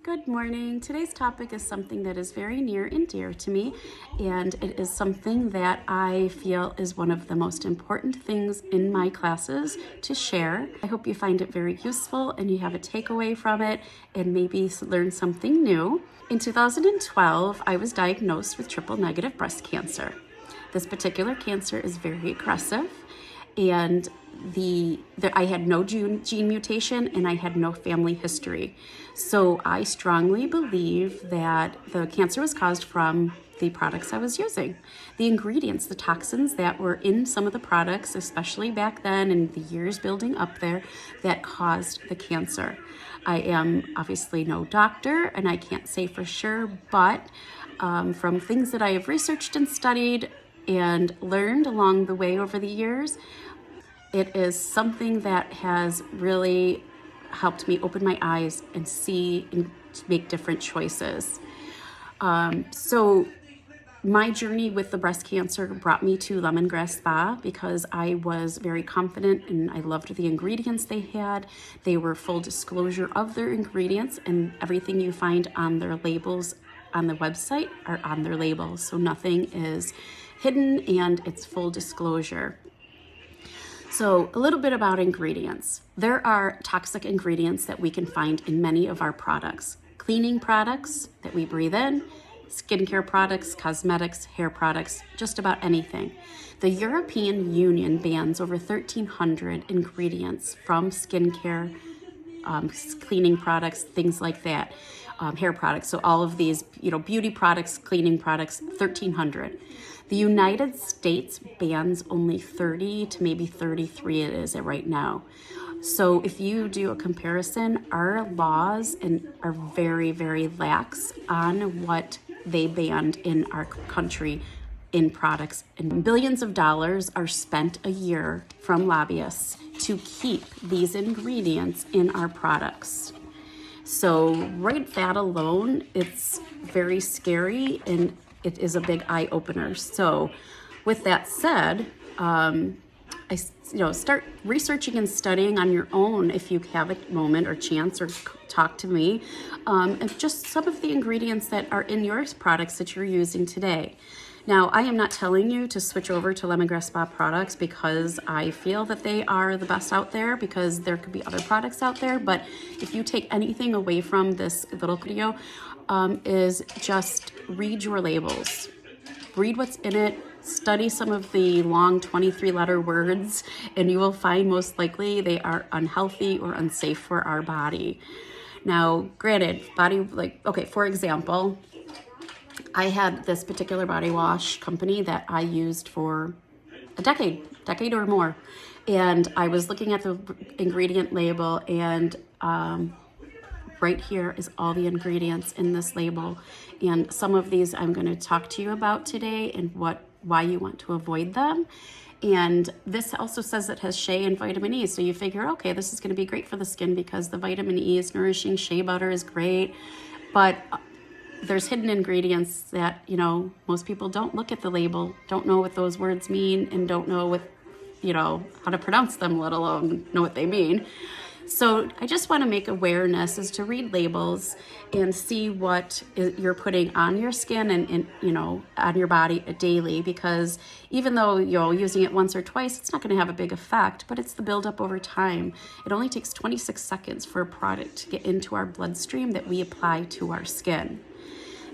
Good morning. Today's topic is something that is very near and dear to me, and it is something that I feel is one of the most important things in my classes to share. I hope you find it very useful and you have a takeaway from it and maybe learn something new. In 2012, I was diagnosed with triple-negative breast cancer. This particular cancer is very aggressive, and I had no gene mutation and I had no family history. So I strongly believe that the cancer was caused from the products I was using. The ingredients, the toxins that were in some of the products, especially back then and the years building up there, that caused the cancer. I am obviously no doctor and I can't say for sure, but from things that I have researched and studied and learned along the way over the years, it is something that has really helped me open my eyes and see and make different choices. So my journey with the breast cancer brought me to Lemongrass Spa because I was very confident and I loved the ingredients they had. They were full disclosure of their ingredients, and everything you find on their labels on the website are on their labels. So nothing is hidden and it's full disclosure. So a little bit about ingredients. There are toxic ingredients that we can find in many of our products. Cleaning products that we breathe in, skincare products, cosmetics, hair products, just about anything. The European Union bans over 1,300 ingredients from skincare, cleaning products, things like that, hair products. So all of these, beauty products, cleaning products, 1,300. The United States bans only 30 to maybe 33 it is right now. So if you do a comparison, our laws are very, very lax on what they banned in our country in products. And billions of dollars are spent a year from lobbyists to keep these ingredients in our products. So right that alone, it's very scary and it is a big eye opener. So with that said, start researching and studying on your own if you have a moment or chance, or talk to me, and just some of the ingredients that are in your products that you're using today. Now, I am not telling you to switch over to Lemongrass Spa products because I feel that they are the best out there, because there could be other products out there. But if you take anything away from this little video, is just read your labels. Read what's in it. Study some of the long 23-letter words, and you will find most likely they are unhealthy or unsafe for our body. Now, granted, for example, I had this particular body wash company that I used for a decade or more. And I was looking at the ingredient label, and right here is all the ingredients in this label. And some of these I'm going to talk to you about today and why you want to avoid them. And this also says it has shea and vitamin E. So you figure, okay, this is going to be great for the skin because the vitamin E is nourishing. Shea butter is great. But there's hidden ingredients that, most people don't look at the label, don't know what those words mean, and don't know how to pronounce them, let alone know what they mean. So I just want to make awareness is to read labels and see what you're putting on your skin and on your body daily, because even though you're using it once or twice, it's not going to have a big effect, but it's the buildup over time. It only takes 26 seconds for a product to get into our bloodstream that we apply to our skin.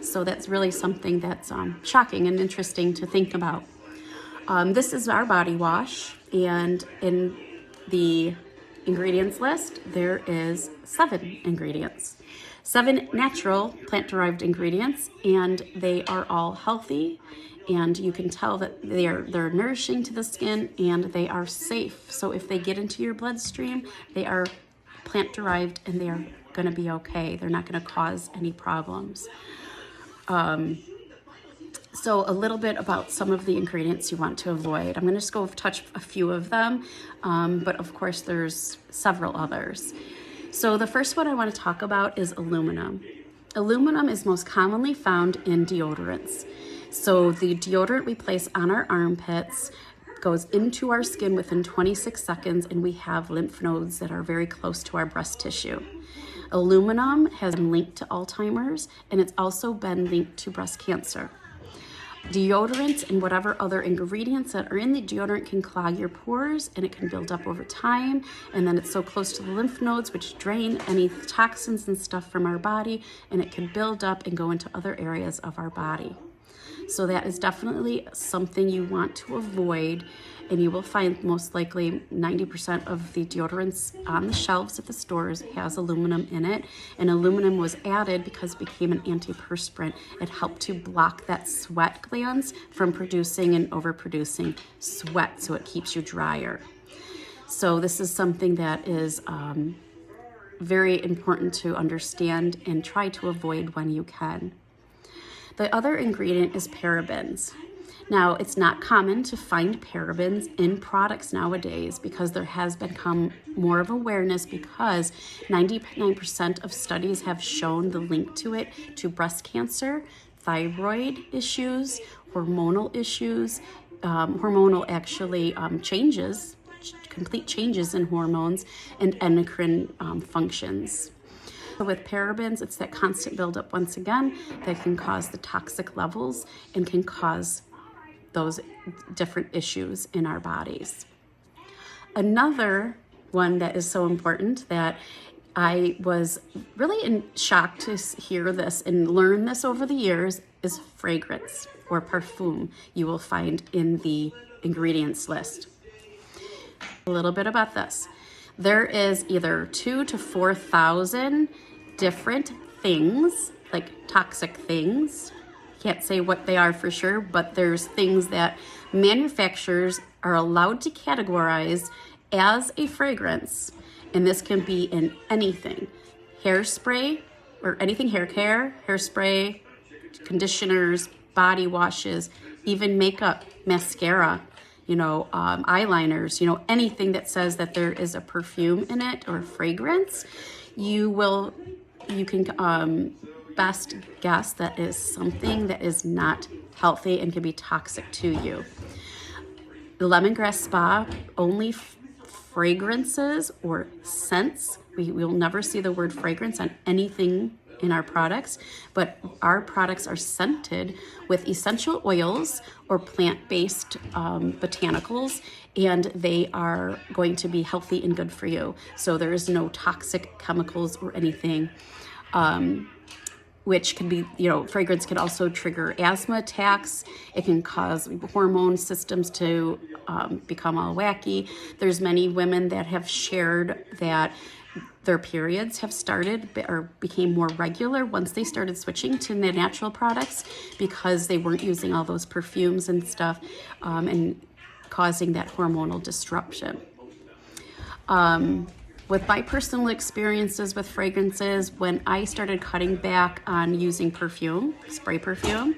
So that's really something that's shocking and interesting to think about. This is our body wash, and in the ingredients list, there is 7 ingredients. 7 natural plant-derived ingredients, and they are all healthy, and you can tell that they're nourishing to the skin and they are safe. So if they get into your bloodstream, they are plant-derived and they are going to be okay. They're not going to cause any problems. So a little bit about some of the ingredients you want to avoid. I'm going to just go touch a few of them, but of course there's several others. So the first one I want to talk about is aluminum. Aluminum is most commonly found in deodorants. So the deodorant we place on our armpits goes into our skin within 26 seconds, and we have lymph nodes that are very close to our breast tissue. Aluminum has been linked to Alzheimer's, and it's also been linked to breast cancer. Deodorants and whatever other ingredients that are in the deodorant can clog your pores, and it can build up over time, and then it's so close to the lymph nodes, which drain any toxins and stuff from our body, and it can build up and go into other areas of our body. So that is definitely something you want to avoid, and you will find most likely 90% of the deodorants on the shelves at the stores has aluminum in it, and aluminum was added because it became an antiperspirant. It helped to block that sweat glands from producing and overproducing sweat, so it keeps you drier. So this is something that is very important to understand and try to avoid when you can. The other ingredient is parabens. Now, it's not common to find parabens in products nowadays because there has become more of awareness, because 99% of studies have shown the link to it to breast cancer, thyroid issues, hormonal issues, changes, complete changes in hormones, and endocrine functions. With parabens, it's that constant buildup once again that can cause the toxic levels and can cause those different issues in our bodies. Another one that is so important that I was really in shock to hear this and learn this over the years is fragrance or parfum you will find in the ingredients list. A little bit about this. There is either 2,000 to 4,000 different things, like toxic things. Can't say what they are for sure, but there's things that manufacturers are allowed to categorize as a fragrance. And this can be in anything. Hairspray, or anything hair care, hairspray, conditioners, body washes, even makeup, mascara, eyeliners, anything that says that there is a perfume in it or fragrance, you can best guess that is something that is not healthy and can be toxic to you. The lemongrass spa, only fragrances or scents. We will never see the word fragrance on anything in our products, but our products are scented with essential oils or plant-based botanicals, and they are going to be healthy and good for you. So there is no toxic chemicals or anything, which can be, fragrance can also trigger asthma attacks. It can cause hormone systems to become all wacky. There's many women that have shared that their periods have started or became more regular once they started switching to the natural products, because they weren't using all those perfumes and stuff, and causing that hormonal disruption. With my personal experiences with fragrances, when I started cutting back on using perfume, spray perfume,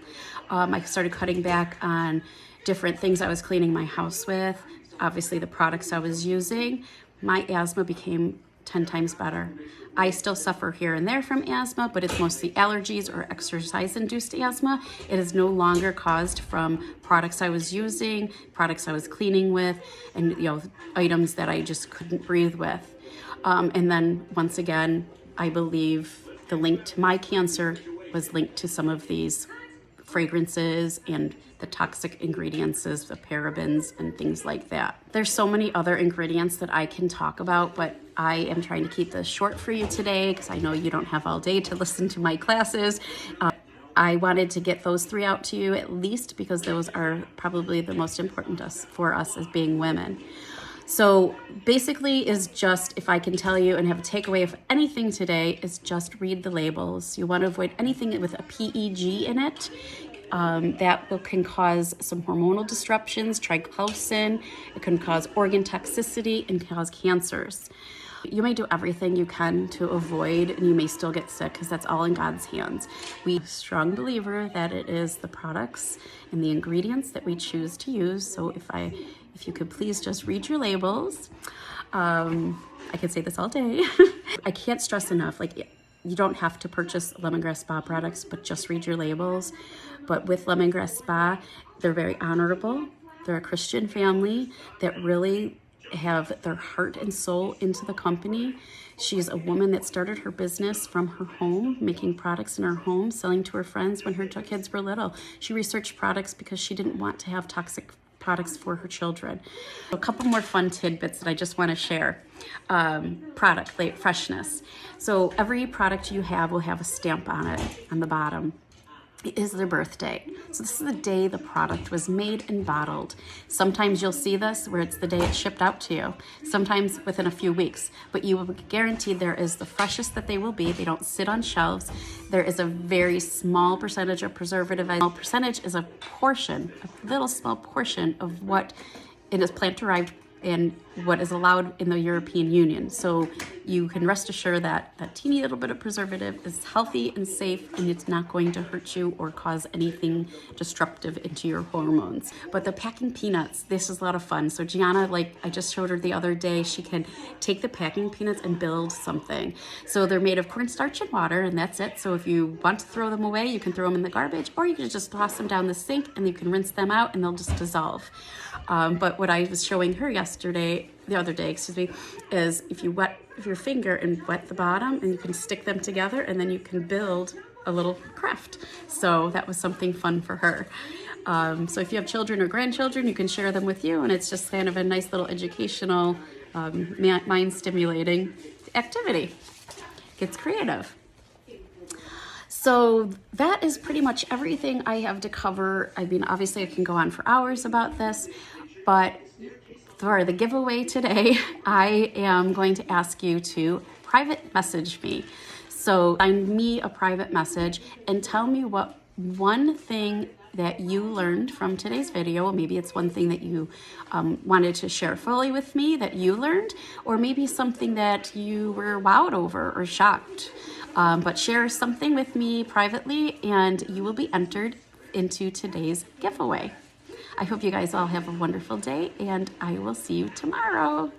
I started cutting back on different things I was cleaning my house with, obviously the products I was using, my asthma became 10 times better. I still suffer here and there from asthma, but it's mostly allergies or exercise-induced asthma. It is no longer caused from products I was using, products I was cleaning with, and items that I just couldn't breathe with. And then once again, I believe the link to my cancer was linked to some of these fragrances and the toxic ingredients, the parabens and things like that. There's so many other ingredients that I can talk about, but I am trying to keep this short for you today because I know you don't have all day to listen to my classes. I wanted to get those 3 out to you at least, because those are probably the most important for us as being women. So basically is just, if I can tell you and have a takeaway of anything today, is just read the labels. You want to avoid anything with a PEG in it. Can cause some hormonal disruptions, triclosan. It can cause organ toxicity and cause cancers. You may do everything you can to avoid, and you may still get sick, because that's all in God's hands. We are a strong believer that it is the products and the ingredients that we choose to use. So if you could please just read your labels. I could say this all day. I can't stress enough, you don't have to purchase lemongrass spa products, but just read your labels. But with lemongrass spa, they're very honorable. They're a Christian family that really have their heart and soul into the company. She's a woman that started her business from her home, making products in her home, selling to her friends when her kids were little. She researched products because she didn't want to have toxic products for her children. A couple more fun tidbits that I just want to share. Product freshness. So every product you have will have a stamp on it on the bottom. It is their birthday. So this is the day the product was made and bottled. Sometimes you'll see this where it's the day it's shipped out to you, sometimes within a few weeks, but you will be guaranteed there is the freshest that they will be. They don't sit on shelves. There is a very small percentage of preservative. A small percentage is a portion, a little small portion of what it is plant derived and what is allowed in the European Union. So you can rest assured that that teeny little bit of preservative is healthy and safe, and it's not going to hurt you or cause anything disruptive into your hormones. But the packing peanuts, this is a lot of fun. So Gianna, like I just showed her the other day, she can take the packing peanuts and build something. So they're made of cornstarch and water, and that's it. So if you want to throw them away, you can throw them in the garbage, or you can just toss them down the sink and you can rinse them out and they'll just dissolve. But what I was showing her the other day, is if you wet your finger and wet the bottom, and you can stick them together, and then you can build a little craft. So that was something fun for her. So if you have children or grandchildren, you can share them with you, and it's just kind of a nice little educational, mind-stimulating activity. Gets creative. So that is pretty much everything I have to cover. I mean, obviously I can go on for hours about this, but for the giveaway today, I am going to ask you to private message me. So send me a private message and tell me what one thing that you learned from today's video. Maybe it's one thing that you wanted to share fully with me that you learned, or maybe something that you were wowed over or shocked. But share something with me privately and you will be entered into today's giveaway. I hope you guys all have a wonderful day, and I will see you tomorrow.